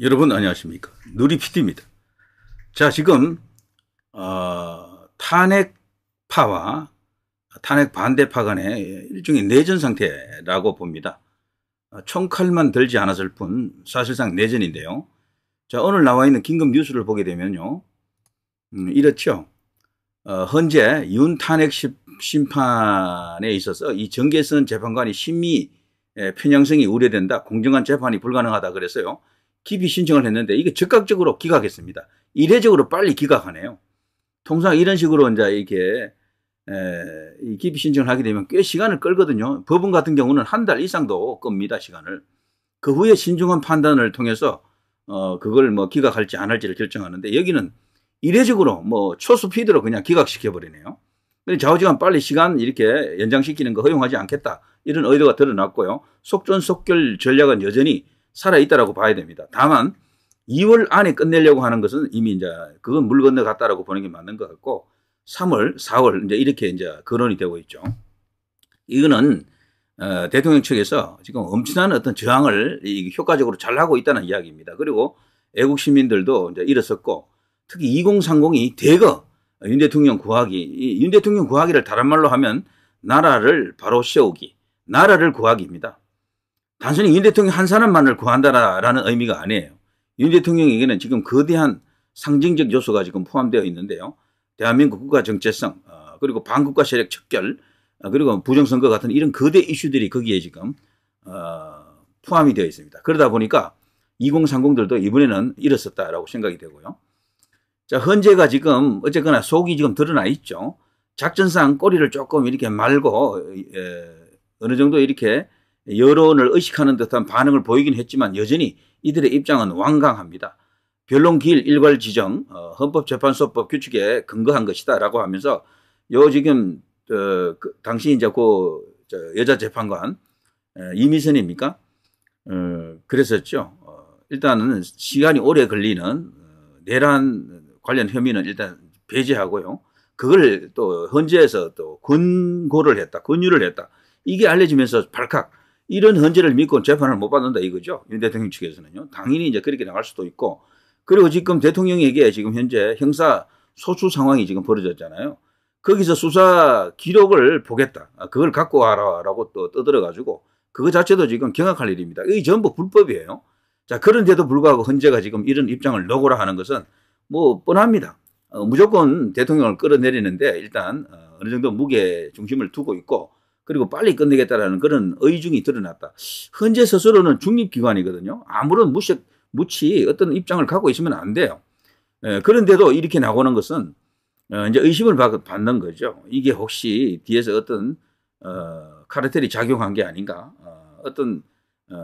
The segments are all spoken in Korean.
여러분 안녕하십니까. 누리 PD입니다. 자, 지금 탄핵파와 탄핵 반대파 간의 일종의 내전 상태라고 봅니다. 총칼만 들지 않았을 뿐 사실상 내전인데요. 자, 오늘 나와 있는 긴급 뉴스를 보게 되면요. 이렇죠. 현재 윤 탄핵 심판에 있어서 이 정계선 재판관이 심의 편향성이 우려된다. 공정한 재판이 불가능하다 그래서요. 기피 신청을 했는데 이게 즉각적으로 기각했습니다. 이례적으로 빨리 기각하네요. 통상 이런 식으로 이제 이렇게 이 기피 신청을 하게 되면 꽤 시간을 끌거든요. 법원 같은 경우는 한 달 이상도 끕니다, 시간을. 그 후에 신중한 판단을 통해서 그걸 뭐 기각할지 안 할지를 결정하는데 여기는 이례적으로 뭐 초스피드로 그냥 기각시켜 버리네요. 좌우지간 빨리 시간 이렇게 연장시키는 거 허용하지 않겠다. 이런 의도가 드러났고요. 속전속결 전략은 여전히 살아있다라고 봐야 됩니다. 다만 2월 안에 끝내려고 하는 것은 이미 이제 그건 물 건너갔다라고 보는 게 맞는 것 같고 3월, 4월 이제 이렇게 이제 거론이 되고 있죠. 이거는 대통령 측에서 지금 엄청난 어떤 저항을 효과적으로 잘 하고 있다는 이야기입니다. 그리고 애국 시민들도 이제 일어섰고 특히 2030이 대거 윤 대통령 구하기, 윤 대통령 구하기를 다른 말로 하면 나라를 바로 세우기, 나라를 구하기입니다. 단순히 윤 대통령 한 사람만을 구한다라는 의미가 아니에요. 윤 대통령에게는 지금 거대한 상징적 요소가 지금 포함되어 있는데요. 대한민국 국가 정체성, 그리고 반국가 세력 척결, 그리고 부정선거 같은 이런 거대 이슈들이 거기에 지금 포함이 되어 있습니다. 그러다 보니까 2030들도 이번에는 일어섰다라고 생각이 되고요. 자, 현재가 지금 어쨌거나 속이 지금 드러나 있죠. 작전상 꼬리를 조금 이렇게 말고 어느 정도 이렇게 여론을 의식하는 듯한 반응을 보이긴 했지만 여전히 이들의 입장은 완강합니다. 변론기일 일괄 지정, 헌법재판소법 규칙에 근거한 것이다 라고 하면서 요 지금 당시 이제 그 여자 재판관 이미선입니까? 그랬었죠. 일단은 시간이 오래 걸리는 내란 관련 혐의는 일단 배제하고요. 그걸 또 헌재에서 또 권유를 했다. 이게 알려지면서 발칵 이런 헌재를 믿고 재판을 못 받는다 이거죠. 윤 대통령 측에서는요. 당연히 이제 그렇게 나갈 수도 있고 그리고 지금 대통령에게 지금 현재 형사 소추 상황이 지금 벌어졌잖아요. 거기서 수사 기록을 보겠다. 그걸 갖고 와라라고 또 떠들어가지고 그거 자체도 지금 경악할 일입니다. 이게 전부 불법이에요. 자, 그런데도 불구하고 헌재가 지금 이런 입장을 놓으라 하는 것은 뭐 뻔합니다. 무조건 대통령을 끌어내리는데 일단 어느 정도 무게 중심을 두고 있고 그리고 빨리 끝내겠다라는 그런 의중이 드러났다. 헌재 스스로는 중립기관이거든요. 아무런 무치 어떤 입장을 갖고 있으면 안 돼요. 그런데도 이렇게 나오는 것은 이제 의심을 받는 거죠. 이게 혹시 뒤에서 어떤 카르텔이 작용한 게 아닌가, 어떤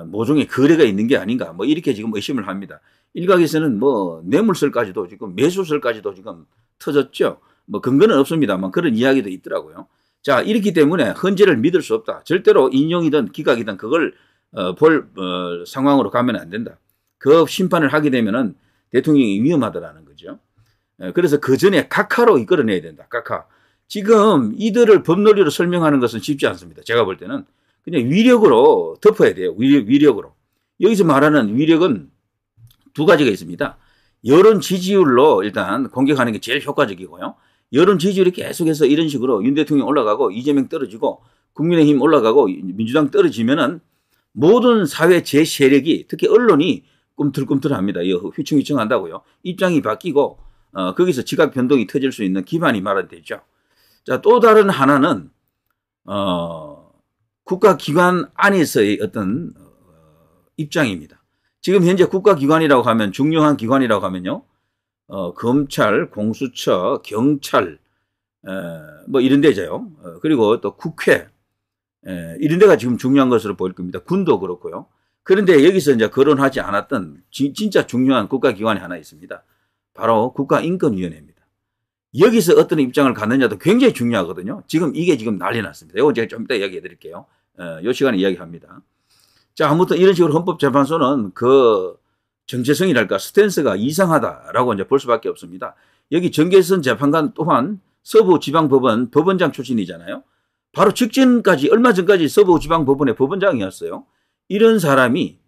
모종의 거래가 있는 게 아닌가, 뭐 이렇게 지금 의심을 합니다. 일각에서는 뭐 뇌물설까지도 지금 매수설까지도 지금 터졌죠. 뭐 근거는 없습니다만 그런 이야기도 있더라고요. 자, 이렇기 때문에 헌재를 믿을 수 없다. 절대로 인용이든 기각이든 그걸 볼 상황으로 가면 안 된다. 그 심판을 하게 되면은 대통령이 위험하다라는 거죠. 그래서 그 전에 각하로 이끌어내야 된다. 각하. 지금 이들을 법논리로 설명하는 것은 쉽지 않습니다. 제가 볼 때는 그냥 위력으로 덮어야 돼요. 위력으로. 여기서 말하는 위력은 두 가지가 있습니다. 여론 지지율로 일단 공격하는 게 제일 효과적이고요. 여론 지지율이 계속해서 이런 식으로 윤 대통령 올라가고 이재명 떨어지고 국민의힘 올라가고 민주당 떨어지면은 모든 사회 제세력이 특히 언론이 꿈틀꿈틀합니다. 휘청휘청한다고요. 입장이 바뀌고 거기서 지각 변동이 터질 수 있는 기반이 마련되죠. 자, 또 다른 하나는 국가기관 안에서의 어떤 입장입니다. 지금 현재 국가기관이라고 하면 중요한 기관이라고 하면요. 검찰, 공수처, 경찰 뭐 이런 데죠. 그리고 또 국회 이런 데가 지금 중요한 것으로 보일 겁니다. 군도 그렇고요. 그런데 여기서 이제 거론하지 않았던 진짜 중요한 국가기관이 하나 있습니다. 바로 국가인권위원회입니다. 여기서 어떤 입장을 갖느냐도 굉장히 중요하거든요. 지금 이게 지금 난리 났습니다. 이거 제가 좀 이따 이야기해 드릴게요. 이 시간에 이야기합니다. 자, 아무튼 이런 식으로 헌법재판소는 그 정체성이랄까 스탠스가 이상하다라고 이제 볼 수밖에 없습니다. 여기 정계선 재판관 또한 서부지방법원 법원장 출신이잖아요. 바로 직전까지 얼마 전까지 서부지방법원의 법원장이었어요. 이런 사람이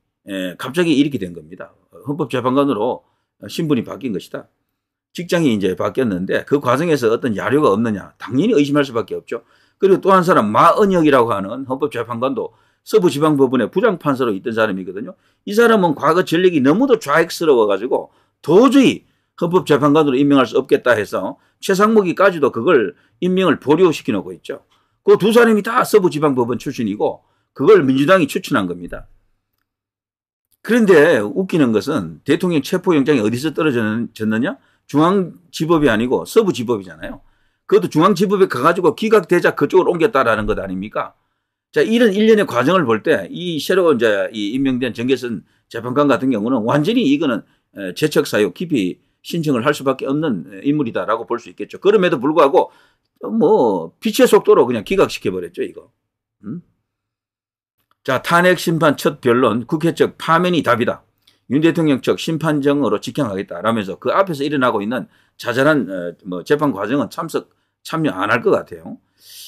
갑자기 이렇게 된 겁니다. 헌법재판관으로 신분이 바뀐 것이다. 직장이 이제 바뀌었는데 그 과정에서 어떤 야료가 없느냐 당연히 의심할 수밖에 없죠. 그리고 또 한 사람 마은혁이라고 하는 헌법재판관도 서부지방법원의 부장판사로 있던 사람이거든요. 이 사람은 과거 전력이 너무도 좌익스러워가지고 도저히 헌법재판관으로 임명할 수 없겠다 해서 최상목이까지도 그걸 임명을 보류시켜 놓고 있죠. 그 두 사람이 다 서부지방법원 출신이고 그걸 민주당이 추천한 겁니다. 그런데 웃기는 것은 대통령 체포영장이 어디서 떨어졌느냐? 중앙지법이 아니고 서부지법이잖아요. 그것도 중앙지법에 가가지고 기각되자 그쪽으로 옮겼다라는 것 아닙니까? 자, 이런 일련의 과정을 볼 때 이 새로 이제 이 임명된 정계선 재판관 같은 경우는 완전히 이거는 재척 사유 깊이 신청을 할 수밖에 없는 인물이다라고 볼 수 있겠죠. 그럼에도 불구하고 뭐 빛의 속도로 그냥 기각시켜 버렸죠, 이거. 자, 탄핵 심판 첫 변론 국회 측 파면이 답이다. 윤 대통령 측 심판정으로 직행하겠다라면서 그 앞에서 일어나고 있는 자잘한 재판 과정은 참여 안 할 것 같아요.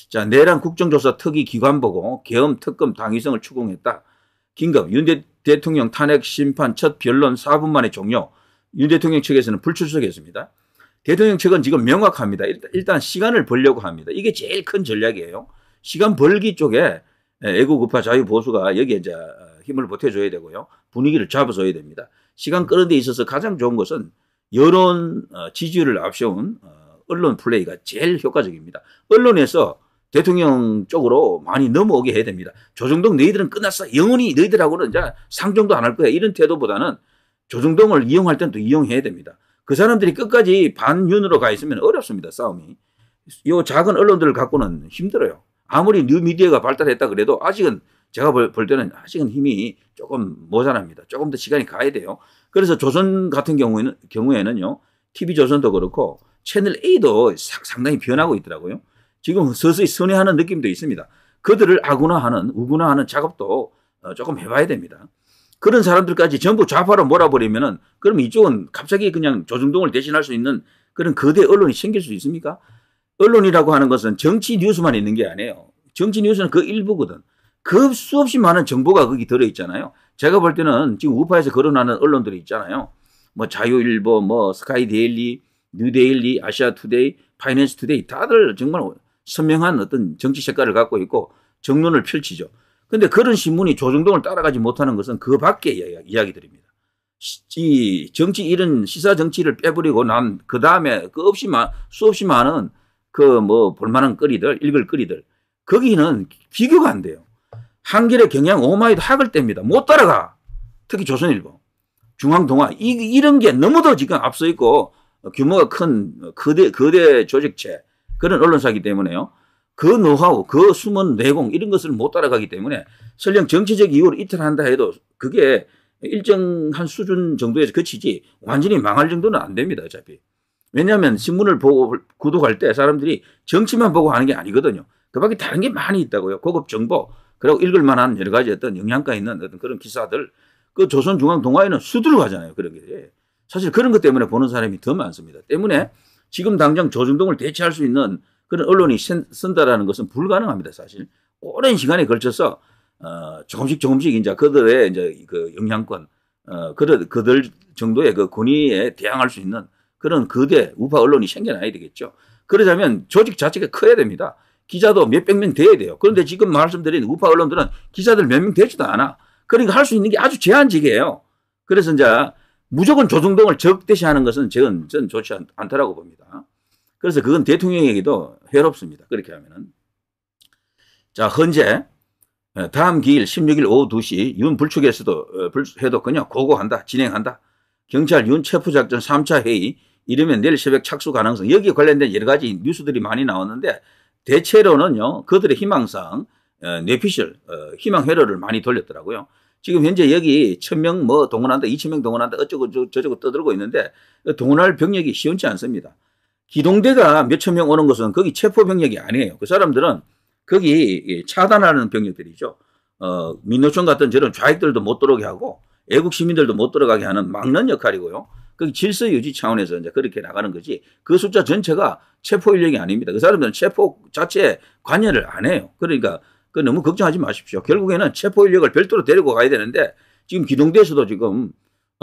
자, 내란 국정조사 특위 기관 보고 계엄 특검 당위성을 추궁했다. 긴급 윤 대통령 탄핵 심판 첫 변론 4분 만에 종료. 윤 대통령 측에서는 불출석했습니다. 대통령 측은 지금 명확합니다. 일단 시간을 벌려고 합니다. 이게 제일 큰 전략이에요. 시간 벌기 쪽에 애국 우파 자유보수가 여기에 이제 힘을 보태줘야 되고요. 분위기를 잡아줘야 됩니다. 시간 끄는 데 있어서 가장 좋은 것은 여론 지지율을 앞세운 언론 플레이가 제일 효과적입니다. 언론에서 대통령 쪽으로 많이 넘어오게 해야 됩니다. 조정동 너희들은 끝났어. 영원히 너희들하고는 이제 상종도 안 할 거야. 이런 태도보다는 조정동을 이용할 때는 또 이용해야 됩니다. 그 사람들이 끝까지 반윤으로 가 있으면 어렵습니다. 싸움이. 이 작은 언론들을 갖고는 힘들어요. 아무리 뉴미디어가 발달했다 그래도 아직은 제가 볼 때는 아직은 힘이 조금 모자랍니다. 조금 더 시간이 가야 돼요. 그래서 조선 같은 경우에는요. TV조선도 그렇고 채널A도 상당히 변하고 있더라고요. 지금 서서히 선회하는 느낌도 있습니다. 그들을 우군화하는 작업도 조금 해봐야 됩니다. 그런 사람들까지 전부 좌파로 몰아버리면은 그럼 이쪽은 갑자기 그냥 조중동을 대신할 수 있는 그런 거대 언론이 생길 수 있습니까? 언론이라고 하는 것은 정치 뉴스만 있는 게 아니에요. 정치 뉴스는 그 일부거든. 그 수없이 많은 정보가 거기 들어있잖아요. 제가 볼 때는 지금 우파에서 거론하는 언론들이 있잖아요. 뭐 자유일보, 뭐 스카이데일리, 뉴데일리, 아시아투데이, 파이낸스투데이 다들 정말 선명한 어떤 정치 색깔을 갖고 있고 정론을 펼치죠. 근데 그런 신문이 조중동을 따라가지 못하는 것은 그 밖의 이야기들입니다. 정치 이런 시사 정치를 빼버리고 난 그 다음에 수없이 많은 볼만한 읽을 거리들 거기는 비교가 안 돼요. 한겨레, 경향, 오마이도 학을 뗍니다. 못 따라가. 특히 조선일보, 중앙동아 이런 게 너무도 지금 앞서 있고 규모가 큰 거대 조직체 그런 언론사이기 때문에요. 그 노하우, 그 숨은 내공 이런 것을 못 따라가기 때문에 설령 정치적 이유로 이탈한다 해도 그게 일정한 수준 정도에서 그치지 완전히 망할 정도는 안 됩니다. 어차피. 왜냐하면 신문을 보고 구독할 때 사람들이 정치만 보고 하는 게 아니거든요. 그 밖에 다른 게 많이 있다고요. 고급 정보, 그리고 읽을 만한 여러 가지 어떤 영양가 있는 어떤 그런 기사들. 그 조선중앙동아에는 수두룩 하잖아요. 그런 게. 사실 그런 것 때문에 보는 사람이 더 많습니다. 때문에 지금 당장 조중동을 대체할 수 있는 그런 언론이 쓴다라는 것은 불가능합니다. 사실. 오랜 시간에 걸쳐서 조금씩 이제 그들의 이제 그 영향권, 그들 정도의 그 권위에 대항할 수 있는 그런 거대 우파 언론이 생겨나야 되겠죠. 그러자면 조직 자체가 커야 됩니다. 기자도 몇백 명 돼야 돼요. 그런데 지금 말씀드린 우파 언론들은 기자들 몇 명 되지도 않아. 그러니까 할 수 있는 게 아주 제한적이에요. 그래서 이제 무조건 조중동을 적대시하는 것은 저는 좋지 않다라고 봅니다. 그래서 그건 대통령에게도 해롭습니다. 그렇게 하면은. 자, 현재 다음 기일 16일 오후 2시 윤 불축에서도 해도 그냥 고고한다. 진행한다. 경찰 윤 체포작전 3차 회의 이르면 내일 새벽 착수 가능성 여기에 관련된 여러 가지 뉴스들이 많이 나왔는데 대체로는요. 그들의 희망상 뇌피셜 희망 회로를 많이 돌렸더라고요. 지금 현재 여기 1000명 동원한다 2000명 동원한다 어쩌고 저쩌고 떠들고 있는데 동원할 병력이 시원치 않습니다. 기동대가 몇천 명 오는 것은 거기 체포 병력이 아니에요. 그 사람들은 거기 차단하는 병력들이죠. 민노총 같은 저런 좌익들도 못 들어오게 하고 애국 시민들도 못 들어가게 하는 막는 역할이고요. 거기 질서 유지 차원에서 이제 그렇게 나가는 거지. 그 숫자 전체가 체포 인력이 아닙니다. 그 사람들은 체포 자체에 관여를 안 해요. 그러니까 너무 걱정하지 마십시오. 결국에는 체포 인력을 별도로 데리고 가야 되는데 지금 기동대에서도 지금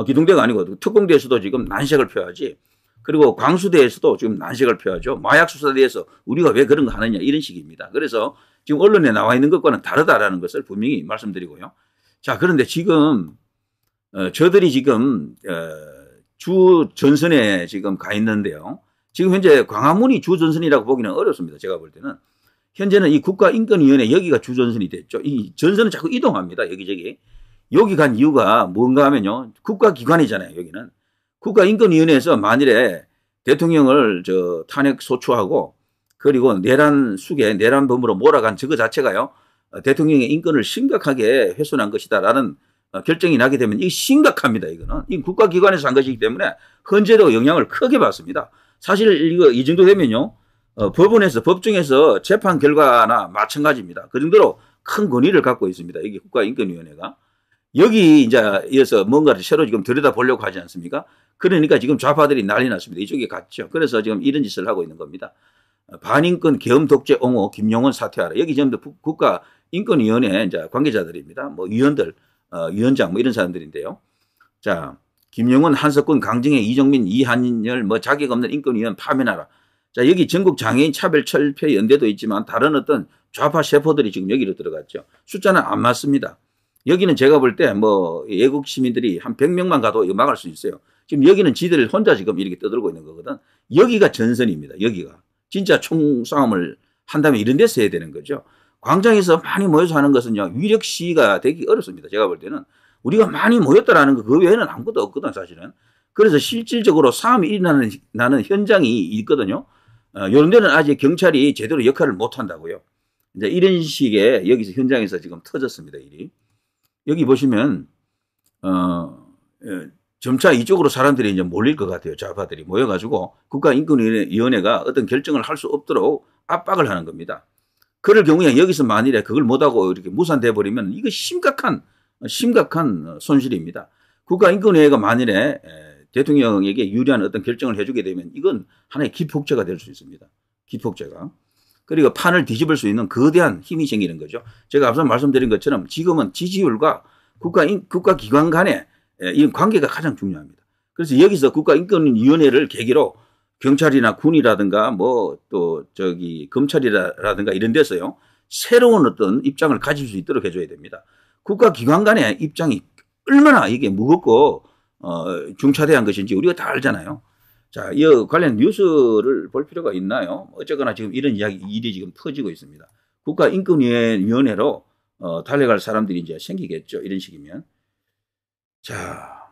기동대가 아니고 특공대에서도 지금 난색을 표하지. 그리고 광수대에서도 지금 난색을 표하죠. 마약 수사대에서 우리가 왜 그런 거 하느냐 이런 식입니다. 그래서 지금 언론에 나와 있는 것과는 다르다라는 것을 분명히 말씀드리고요. 자, 그런데 지금 저들이 지금 주 전선에 지금 가 있는데요. 지금 현재 광화문이 주 전선이라고 보기는 어렵습니다. 제가 볼 때는. 현재는 이 국가인권위원회 여기가 주 전선이 됐죠. 이 전선은 자꾸 이동합니다. 여기저기. 여기 간 이유가 뭔가 하면요. 국가기관이잖아요. 여기는. 국가인권위원회에서 만일에 대통령을 탄핵 소추하고 그리고 내란 수계, 내란범으로 몰아간 저거 자체가요. 대통령의 인권을 심각하게 훼손한 것이다라는 결정이 나게 되면 이게 심각합니다. 이거는. 이 국가기관에서 한 것이기 때문에 헌재도 영향을 크게 받습니다. 사실 이거 이 정도 되면요. 법원에서, 법정에서 재판 결과나 마찬가지입니다. 그 정도로 큰 권위를 갖고 있습니다. 이게 국가인권위원회가. 여기 이제 이어서 뭔가를 새로 지금 들여다보려고 하지 않습니까? 그러니까 지금 좌파들이 난리 났습니다. 이쪽에 갔죠. 그래서 지금 이런 짓을 하고 있는 겁니다. 반인권 계엄 독재 옹호 김용원 사퇴하라. 여기 전부 국가인권위원회 이제 관계자들입니다. 뭐 위원들, 위원장 뭐 이런 사람들인데요. 자, 김용원, 한석군, 강정혜, 이정민, 이한열 뭐 자격 없는 인권위원 파면하라. 자, 여기 전국 장애인 차별철폐 연대도 있지만 다른 어떤 좌파 세포들이 지금 여기로 들어갔죠. 숫자는 안 맞습니다. 여기는 제가 볼 때 뭐 애국 시민들이 한 100명만 가도 이거 막을 수 있어요. 지금 여기는 지들 혼자 지금 이렇게 떠들고 있는 거거든. 여기가 전선입니다. 여기가. 진짜 총싸움을 한다면 이런 데서 해야 되는 거죠. 광장에서 많이 모여서 하는 것은요. 위력 시위가 되기 어렵습니다. 제가 볼 때는. 우리가 많이 모였다라는 거 그 외에는 아무것도 없거든 사실은. 그래서 실질적으로 싸움이 일어나는 현장이 있거든요. 이런 데는 아직 경찰이 제대로 역할을 못 한다고요. 이제 이런 식의 여기서 현장에서 지금 터졌습니다. 일이. 여기 보시면 점차 이쪽으로 사람들이 이제 몰릴 것 같아요. 좌파들이 모여가지고 국가인권위원회가 어떤 결정을 할 수 없도록 압박을 하는 겁니다. 그럴 경우에 여기서 만일에 그걸 못하고 이렇게 무산돼 버리면 이거 심각한 손실입니다. 국가인권위원회가 만일에 대통령에게 유리한 어떤 결정을 해주게 되면 이건 하나의 기폭제가 될 수 있습니다. 기폭제가. 그리고 판을 뒤집을 수 있는 거대한 힘이 생기는 거죠. 제가 앞서 말씀드린 것처럼 지금은 지지율과 국가기관 간의 이 관계가 가장 중요합니다. 그래서 여기서 국가인권위원회를 계기로 경찰이나 군이라든가 뭐 또 검찰이라든가 이런 데서요. 새로운 어떤 입장을 가질 수 있도록 해줘야 됩니다. 국가기관 간의 입장이 얼마나 이게 무겁고 중차대한 것인지 우리가 다 알잖아요. 자, 이 관련 뉴스를 볼 필요가 있나요? 어쨌거나 지금 이런 일이 지금 터지고 있습니다. 국가인권위원회로 달려갈 사람들이 이제 생기겠죠. 이런 식이면. 자,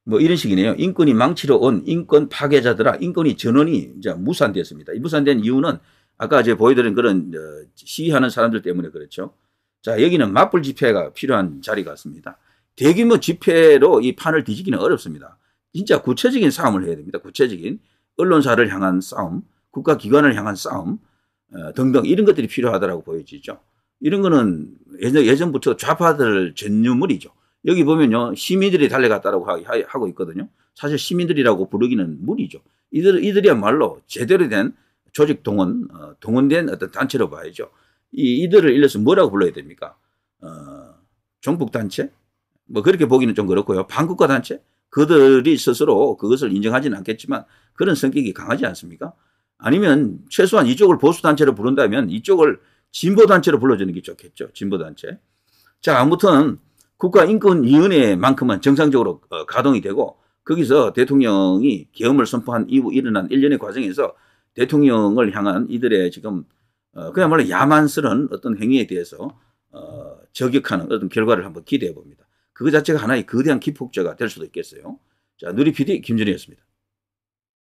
뭐 이런 식이네요. 인권이 망치러 온 인권 파괴자들아, 인권이 전원이 이제 무산됐습니다. 이 무산된 이유는 아까 제가 보여드린 그런 시위하는 사람들 때문에 그렇죠. 자, 여기는 맞불 집회가 필요한 자리 같습니다. 대규모 집회로 이 판을 뒤지기는 어렵습니다. 진짜 구체적인 싸움을 해야 됩니다. 구체적인 언론사를 향한 싸움, 국가기관을 향한 싸움 등등 이런 것들이 필요하다고 보여지죠. 이런 거는 예전부터 좌파들 전유물이죠. 여기 보면요. 시민들이 달려갔다고 하고 있거든요. 사실 시민들이라고 부르기는 무리죠. 이들이야말로 제대로 된 조직 동원된 어떤 단체로 봐야죠. 이들을 일러서 뭐라고 불러야 됩니까? 종북단체? 뭐 그렇게 보기는 좀 그렇고요. 반국가 단체? 그들이 스스로 그것을 인정하지는 않겠지만 그런 성격이 강하지 않습니까? 아니면 최소한 이쪽을 보수단체로 부른다면 이쪽을 진보단체로 불러주는 게 좋겠죠. 진보단체. 자, 아무튼 국가인권위원회만큼은 정상적으로 가동이 되고 거기서 대통령이 계엄을 선포한 이후 일어난 일련의 과정에서 대통령을 향한 이들의 지금 그야말로 야만스러운 어떤 행위에 대해서 저격하는 어떤 결과를 한번 기대해 봅니다. 그거 자체가 하나의 거대한 기폭제가 될 수도 있겠어요. 자, 누리 PD 김준희였습니다.